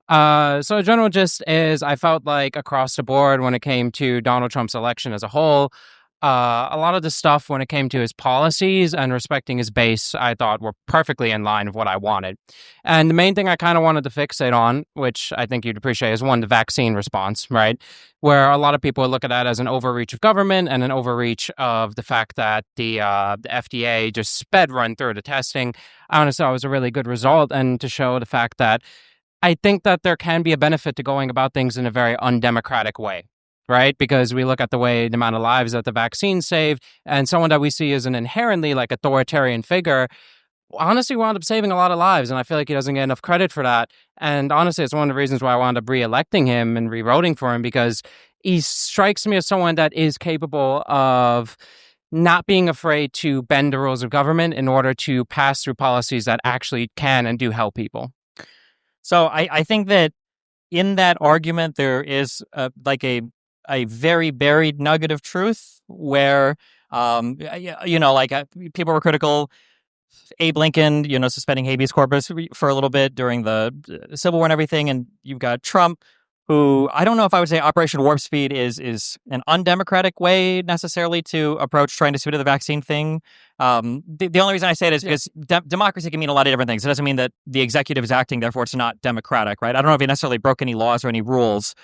So the general gist is I felt like across the board when it came to Donald Trump's election as a whole, a lot of the stuff when it came to his policies and respecting his base, I thought were perfectly in line with what I wanted. And the main thing I kind of wanted to fixate on, which I think you'd appreciate, is one, the vaccine response, right? Where a lot of people look at that as an overreach of government and an overreach of the fact that the FDA just sped run through the testing. I honestly thought it was a really good result, and to show the fact that I think that there can be a benefit to going about things in a very undemocratic way, right? Because we look at the way the amount of lives that the vaccine saved, and someone that we see as an inherently like authoritarian figure, honestly wound up saving a lot of lives, and I feel like he doesn't get enough credit for that. And honestly, it's one of the reasons why I wound up re-electing him and re-voting for him, because he strikes me as someone that is capable of not being afraid to bend the rules of government in order to pass through policies that actually can and do help people. So I think that in that argument, there is a very buried nugget of truth where, people were critical. Abe Lincoln, suspending habeas corpus for a little bit during the Civil War and everything. And you've got Trump, who I don't know if I would say Operation Warp Speed is an undemocratic way necessarily to approach trying to speed to the vaccine thing. The only reason I say it is because democracy can mean a lot of different things. It doesn't mean that the executive is acting, therefore it's not democratic, right? I don't know if he necessarily broke any laws or any rules.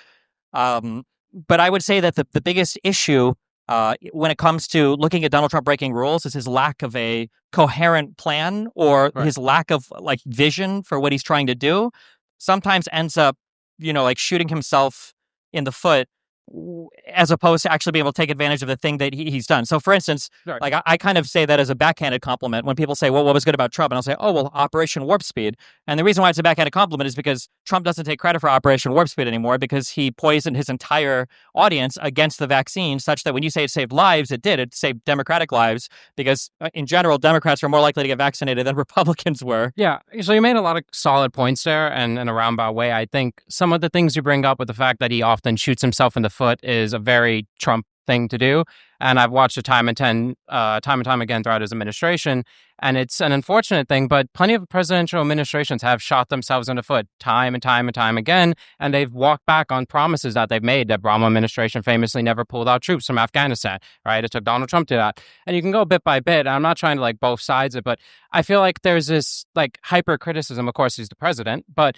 But I would say that the biggest issue when it comes to looking at Donald Trump breaking rules is his lack of a coherent plan, or his lack of vision for what he's trying to do. Sometimes ends up shooting himself in the foot, as opposed to actually being able to take advantage of the thing that he's done. So, for instance, I kind of say that as a backhanded compliment when people say, well, what was good about Trump? And I'll say, oh, well, Operation Warp Speed. And the reason why it's a backhanded compliment is because Trump doesn't take credit for Operation Warp Speed anymore, because he poisoned his entire audience against the vaccine, such that when you say it saved lives, it did. It saved Democratic lives, because in general, Democrats are more likely to get vaccinated than Republicans were. Yeah. So you made a lot of solid points there, and in a roundabout way, I think some of the things you bring up with the fact that he often shoots himself in the foot is a very Trump thing to do. And I've watched it time and time again throughout his administration. And it's an unfortunate thing, but plenty of presidential administrations have shot themselves in the foot time and time again. And they've walked back on promises that they've made. The Obama administration famously never pulled out troops from Afghanistan, right? It took Donald Trump to that. And you can go bit by bit. I'm not trying to both sides it, but I feel like there's this hyper criticism. Of course, he's the president, but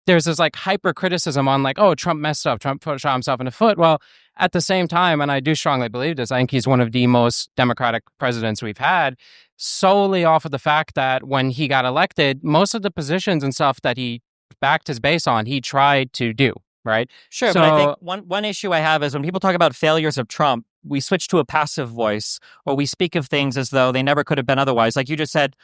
there's this hyper criticism on oh, Trump messed up. Trump shot himself in the foot. Well, at the same time, and I do strongly believe this, I think he's one of the most democratic presidents we've had, solely off of the fact that when he got elected, most of the positions and stuff that he backed his base on, he tried to do, right? Sure, but I think one issue I have is when people talk about failures of Trump, we switch to a passive voice, or we speak of things as though they never could have been otherwise. Like you just said,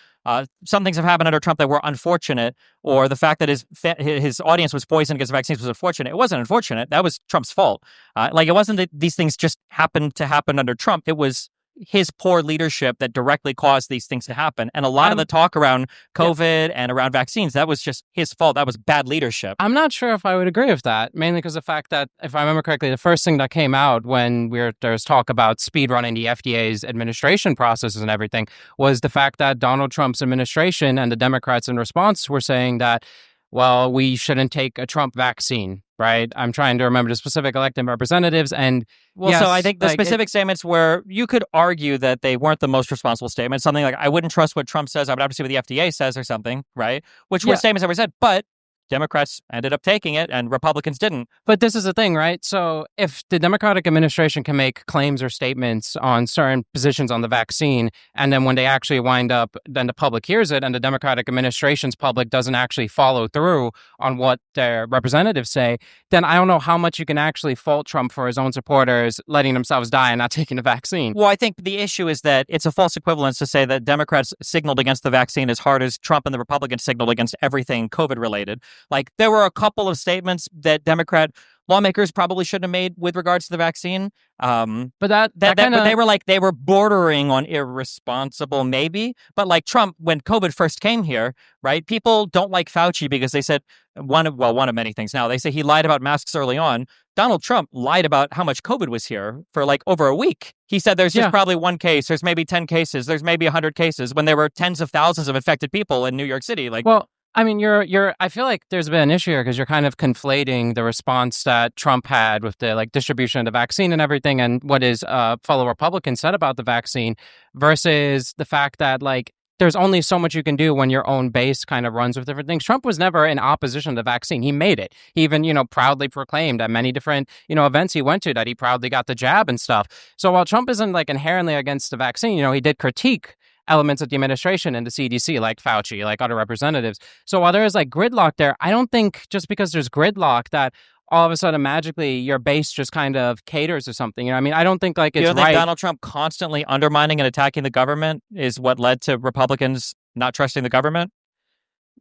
some things have happened under Trump that were unfortunate, or the fact that his audience was poisoned because vaccines was unfortunate. It wasn't unfortunate. That was Trump's fault. It wasn't that these things just happened to happen under Trump. It was his poor leadership that directly caused these things to happen. And a lot of the talk around COVID and around vaccines, that was just his fault. That was bad leadership. I'm not sure if I would agree with that, mainly because of the fact that, if I remember correctly, the first thing that came out when there was talk about speedrunning the FDA's administration processes and everything was the fact that Donald Trump's administration and the Democrats in response were saying that, well, we shouldn't take a Trump vaccine, right? I'm trying to remember the specific elected representatives. And so I think the specific statements where you could argue that they weren't the most responsible statements, something like, I wouldn't trust what Trump says, I would have to see what the FDA says or something, right? Which were statements that were said, but Democrats ended up taking it and Republicans didn't. But this is the thing, right? So if the Democratic administration can make claims or statements on certain positions on the vaccine, and then when they actually wind up, then the public hears it, and the Democratic administration's public doesn't actually follow through on what their representatives say, then I don't know how much you can actually fault Trump for his own supporters letting themselves die and not taking the vaccine. Well, I think the issue is that it's a false equivalence to say that Democrats signaled against the vaccine as hard as Trump and the Republicans signaled against everything COVID-related. There were a couple of statements that Democrat lawmakers probably shouldn't have made with regards to the vaccine. But they were bordering on irresponsible, maybe. But Trump, when COVID first came here, right? People don't like Fauci because they said one of many things. Now they say he lied about masks early on. Donald Trump lied about how much COVID was here for over a week. He said there's just probably one case. There's maybe 10 cases. There's maybe 100 cases when there were tens of thousands of infected people in New York City. I mean, I feel like there's been an issue here because you're kind of conflating the response that Trump had with the like distribution of the vaccine and everything, and what his fellow Republicans said about the vaccine, versus the fact that like there's only so much you can do when your own base kind of runs with different things. Trump was never in opposition to the vaccine. He made it. He even, proudly proclaimed at many different, events he went to that he proudly got the jab and stuff. So while Trump isn't like inherently against the vaccine, he did critique elements of the administration and the CDC, like Fauci, like other representatives. So while there is like gridlock there, I don't think just because there's gridlock that all of a sudden magically your base just kind of caters or something. I mean, I don't think like it's You don't think right. Donald Trump constantly undermining and attacking the government is what led to Republicans not trusting the government?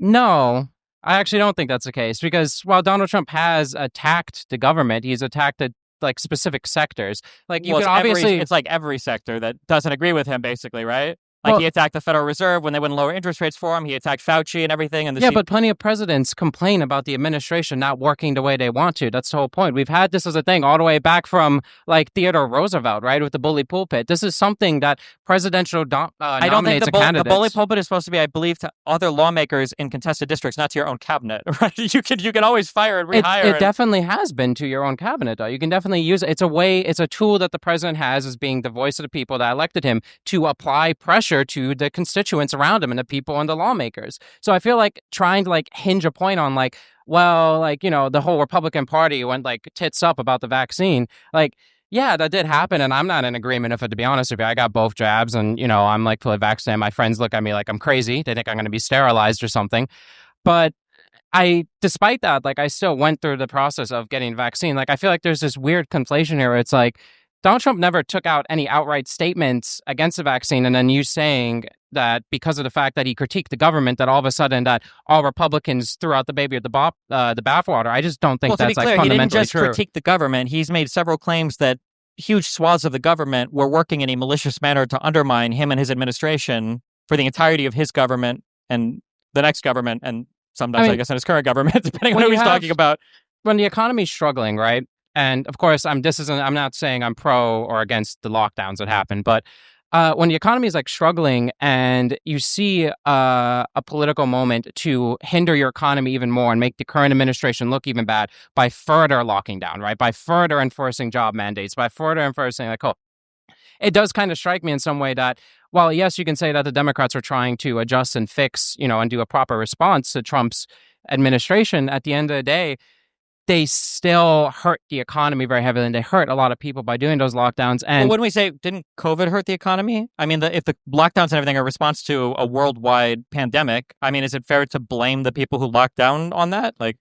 No, I actually don't think that's the case, because while Donald Trump has attacked the government, he's attacked like specific sectors. Like you Well, could obviously, it's like every sector that doesn't agree with him, basically, right? Like well, he attacked the Federal Reserve when they wouldn't lower interest rates for him. He attacked Fauci and everything. And yeah, but plenty of presidents complain about the administration not working the way they want to. That's the whole point. We've had this as a thing all the way back from like Theodore Roosevelt, right, with the bully pulpit. This is something that presidential I don't think nominates a candidate. the bully pulpit is supposed to be, I believe, to other lawmakers in contested districts, not to your own cabinet. Right? You can always fire and rehire. It definitely has been to your own cabinet, though. You can definitely use it. It's a tool that the president has as being the voice of the people that elected him to apply pressure to the constituents around him and the people and the lawmakers. So I feel like trying to like hinge a point on like, well, like, the whole Republican Party went like tits up about the vaccine. Like, yeah, that did happen, and I'm not in agreement with it, to be honest with you. I got both jabs, and, I'm like fully vaccinated. My friends look at me like I'm crazy. They think I'm going to be sterilized or something. But despite that, like, I still went through the process of getting the vaccine. Like, I feel like there's this weird conflation here where it's like, Donald Trump never took out any outright statements against the vaccine, and then you saying that because of the fact that he critiqued the government, that all of a sudden that all Republicans threw out the baby with the bathwater. I just don't think to be that's clear, like he didn't fundamentally just true. critique the government. He's made several claims that huge swaths of the government were working in a malicious manner to undermine him and his administration for the entirety of his government and the next government, and sometimes, I guess, in his current government, depending on who he's talking about. When the economy's struggling, right? And of course, I'm not saying I'm pro or against the lockdowns that happen, but when the economy is like struggling and you see a political moment to hinder your economy even more and make the current administration look even bad by further locking down, right? By further enforcing job mandates, by further enforcing like, it does kind of strike me in some way that while yes, you can say that the Democrats are trying to adjust and fix, and do a proper response to Trump's administration, at the end of the day, they still hurt the economy very heavily, and they hurt a lot of people by doing those lockdowns. And when we say, didn't COVID hurt the economy? I mean, if the lockdowns and everything are a response to a worldwide pandemic, I mean, is it fair to blame the people who locked down on that? Like,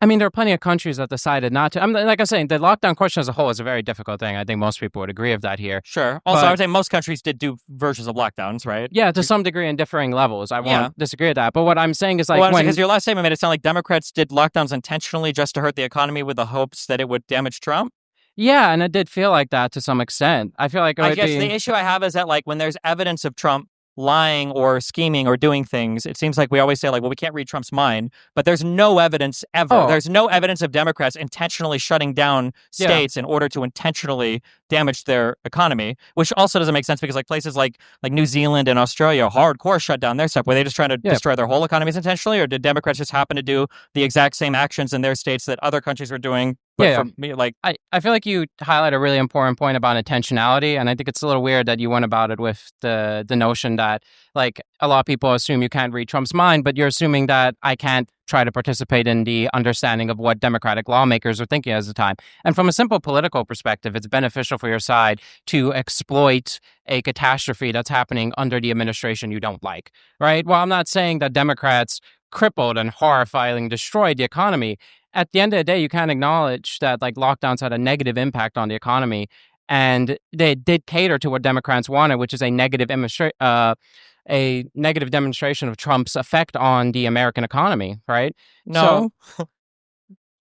I mean, there are plenty of countries that decided not to. Like I'm saying, the lockdown question as a whole is a very difficult thing. I think most people would agree with that here. Sure. Also, I would say most countries did do versions of lockdowns, right? Yeah, to some degree in differing levels. I won't disagree with that. But what I'm saying is like because your last statement made it sound like Democrats did lockdowns intentionally just to hurt the economy with the hopes that it would damage Trump. Yeah, and it did feel like that to some extent. I feel like the issue I have is that like when there's evidence of Trump lying or scheming or doing things, it seems like we always say like, well, we can't read Trump's mind, but there's no evidence ever. Oh. There's no evidence of Democrats intentionally shutting down states in order to intentionally damage their economy, which also doesn't make sense because like places like New Zealand and Australia hardcore shut down their stuff. Were they just trying to destroy their whole economies intentionally, or did Democrats just happen to do the exact same actions in their states that other countries were doing? I feel like you highlight a really important point about intentionality, and I think it's a little weird that you went about it with the notion that like a lot of people assume you can't read Trump's mind, but you're assuming that I can't try to participate in the understanding of what Democratic lawmakers are thinking at the time. And from a simple political perspective, it's beneficial for your side to exploit a catastrophe that's happening under the administration you don't like, right? Well, I'm not saying that Democrats crippled and horrifyingly destroyed the economy. At the end of the day, you can't acknowledge that like lockdowns had a negative impact on the economy, and they did cater to what Democrats wanted, which is a negative demonstration of Trump's effect on the American economy, right? No. So,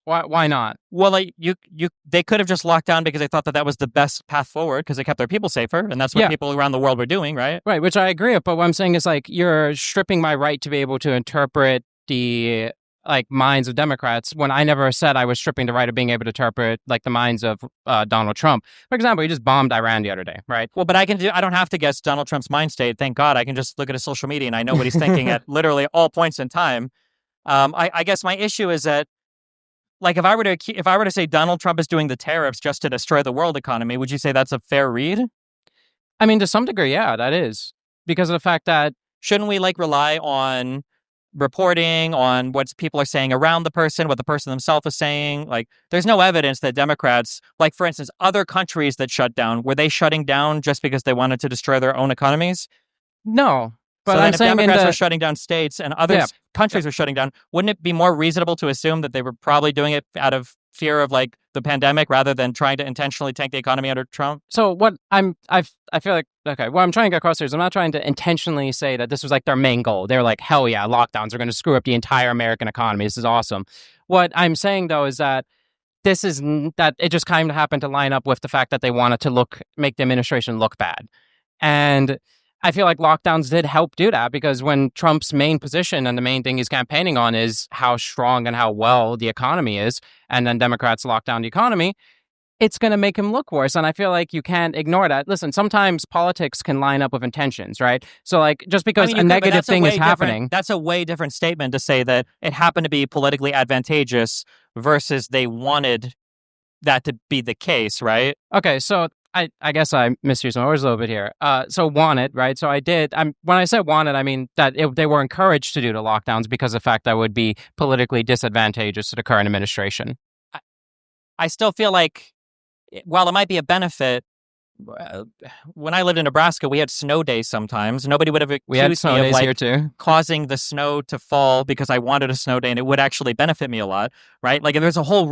why not? Well, like they could have just locked down because they thought that was the best path forward because they kept their people safer, and that's what people around the world were doing, right? Right, which I agree with. But what I'm saying is like you're stripping my right to be able to interpret the like minds of Democrats when I never said I was stripping the right of being able to interpret like the minds of Donald Trump. For example, he just bombed Iran the other day, right? Well, but I don't have to guess Donald Trump's mind state. Thank God. I can just look at his social media and I know what he's thinking at literally all points in time. I guess my issue is that, like, if I were to say Donald Trump is doing the tariffs just to destroy the world economy, would you say that's a fair read? I mean, to some degree, yeah, that is because of the fact that Shouldn't we like rely on reporting on what people are saying around the person, what the person themselves is saying? Like, there's no evidence that Democrats, like for instance, other countries that shut down, were they shutting down just because they wanted to destroy their own economies? no, So but then I'm if saying in Democrats are the shutting down states and other yeah, yeah. countries are shutting down, wouldn't it be more reasonable to assume that they were probably doing it out of fear of like the pandemic rather than trying to intentionally tank the economy under Trump? So what I feel like okay, what I'm trying to get across here is I'm not trying to intentionally say that this was like their main goal. They're like, hell yeah, lockdowns are going to screw up the entire American economy. This is awesome. What I'm saying though is that that it just kind of happened to line up with the fact that they wanted to make the administration look bad. And I feel like lockdowns did help do that because when Trump's main position and the main thing he's campaigning on is how strong and how well the economy is, and then Democrats lock down the economy, it's going to make him look worse. And I feel like you can't ignore that. Listen, sometimes politics can line up with intentions, right? So, like, just because a negative thing is happening. That's a way different statement to say that it happened to be politically advantageous versus they wanted that to be the case, right? Okay, so I guess I misused my words a little bit here. So wanted, right? So I did. When I said wanted, I mean that they were encouraged to do the lockdowns because of the fact that would be politically disadvantageous to the current administration. I still feel like while it might be a benefit, when I lived in Nebraska, we had snow days sometimes. Nobody would have accused me of like causing the snow to fall because I wanted a snow day, and it would actually benefit me a lot, right? Like, there's a whole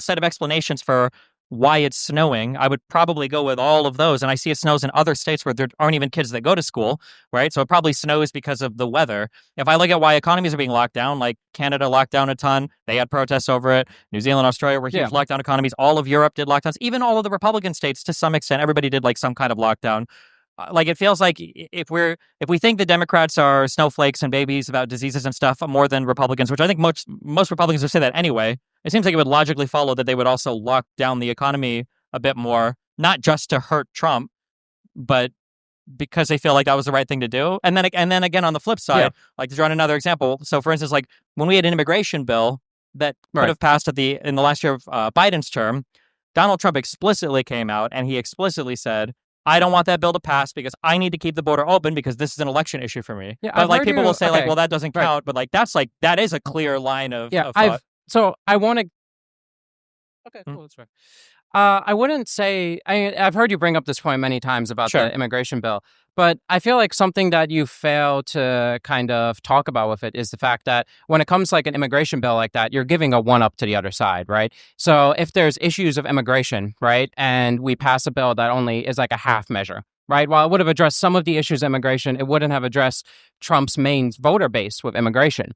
set of explanations for why it's snowing. I would probably go with all of those. And I see it snows in other states where there aren't even kids that go to school, right? So it probably snows because of the weather. If I look at why economies are being locked down, like Canada locked down a ton, they had protests over it. New Zealand, Australia were huge lockdown economies. All of Europe did lockdowns. Even all of the Republican states, to some extent, everybody did like some kind of lockdown. Like, it feels like if we think the Democrats are snowflakes and babies about diseases and stuff more than Republicans, which I think most Republicans would say that anyway, it seems like it would logically follow that they would also lock down the economy a bit more, not just to hurt Trump, but because they feel like that was the right thing to do. And then again, on the flip side, like to draw another example. So for instance, like when we had an immigration bill that could have passed in the last year of Biden's term, Donald Trump explicitly came out and he explicitly said, I don't want that bill to pass because I need to keep the border open because this is an election issue for me. Yeah, but like people will say like, well, that doesn't count. But like that is a clear line of thought. So I want to. Okay, cool. That's right. I wouldn't say. I've heard you bring up this point many times about the immigration bill, but I feel like something that you fail to kind of talk about with it is the fact that when it comes to like an immigration bill like that, you're giving a one up to the other side, right? So if there's issues of immigration, right, and we pass a bill that only is like a half measure, right? While it would have addressed some of the issues of immigration, it wouldn't have addressed Trump's main voter base with immigration.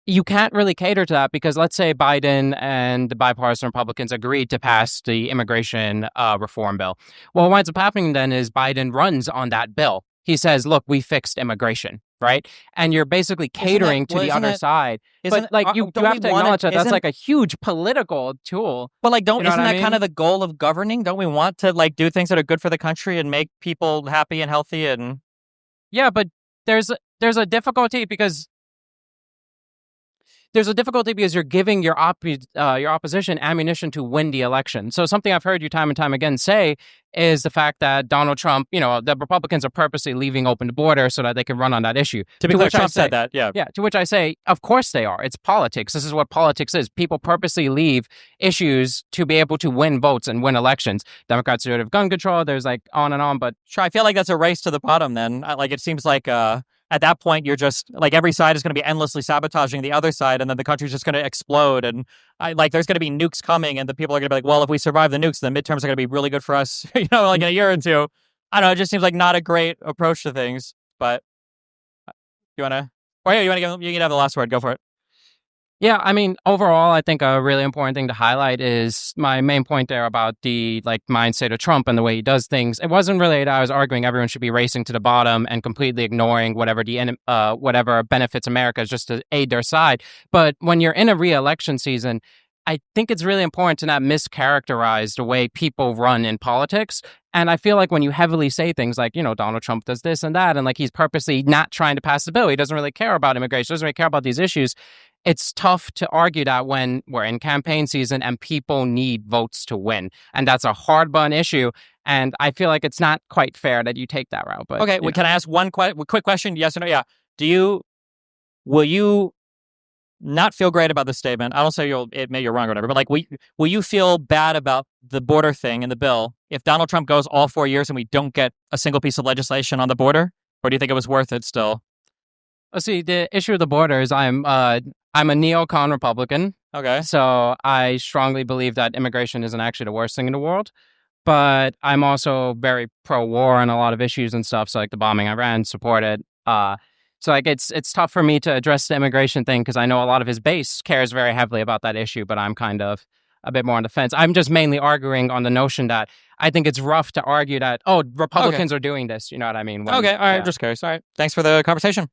You can't really cater to that because let's say Biden and the bipartisan Republicans agreed to pass the immigration reform bill. Well, what winds up happening then is Biden runs on that bill. He says, look, we fixed immigration, right? And you're basically catering to the other side. But like you have to acknowledge that that's like a huge political tool. But like, isn't that kind of the goal of governing? Don't we want to like do things that are good for the country and make people happy and healthy? And yeah, but there's a difficulty because you're giving your opposition ammunition to win the election. So something I've heard you time and time again say is the fact that Donald Trump, the Republicans are purposely leaving open the border so that they can run on that issue. To be clear, Trump said that, yeah. Yeah, to which I say, of course they are. It's politics. This is what politics is. People purposely leave issues to be able to win votes and win elections. Democrats do it with gun control. There's like on and on, but... Sure, I feel like that's a race to the bottom then. Like, it seems like... at that point, you're just like every side is going to be endlessly sabotaging the other side, and then the country's just going to explode. And there's going to be nukes coming, and the people are going to be like, "Well, if we survive the nukes, the midterms are going to be really good for us." Like in a year or two. I don't know. It just seems like not a great approach to things. But you want to? Oh yeah, you can have the last word. Go for it. Yeah, I mean, overall, I think a really important thing to highlight is my main point there about the mindset of Trump and the way he does things. It wasn't really that I was arguing everyone should be racing to the bottom and completely ignoring whatever benefits America just to aid their side. But when you're in a re-election season, I think it's really important to not mischaracterize the way people run in politics And I feel like when you heavily say things like, Donald Trump does this and that, and like he's purposely not trying to pass the bill, he doesn't really care about immigration, doesn't really care about these issues. It's tough to argue that when we're in campaign season and people need votes to win. And that's a hard button issue. And I feel like it's not quite fair that you take that route. But okay, can I ask one quick question? Yes or no? Yeah. Will you not feel great about this statement? I don't say you're wrong or whatever, but like, will you feel bad about the border thing in the bill if Donald Trump goes all 4 years and we don't get a single piece of legislation on the border? Or do you think it was worth it still? Well, see, the issue of the border is I'm a neocon Republican. Okay. So I strongly believe that immigration isn't actually the worst thing in the world. But I'm also very pro-war on a lot of issues and stuff. So like the bombing Iran, supported. So like it's tough for me to address the immigration thing because I know a lot of his base cares very heavily about that issue, but I'm kind of a bit more on the fence. I'm just mainly arguing on the notion that I think it's rough to argue that, Republicans are doing this. You know what I mean? Okay, all right, just curious. All right, thanks for the conversation.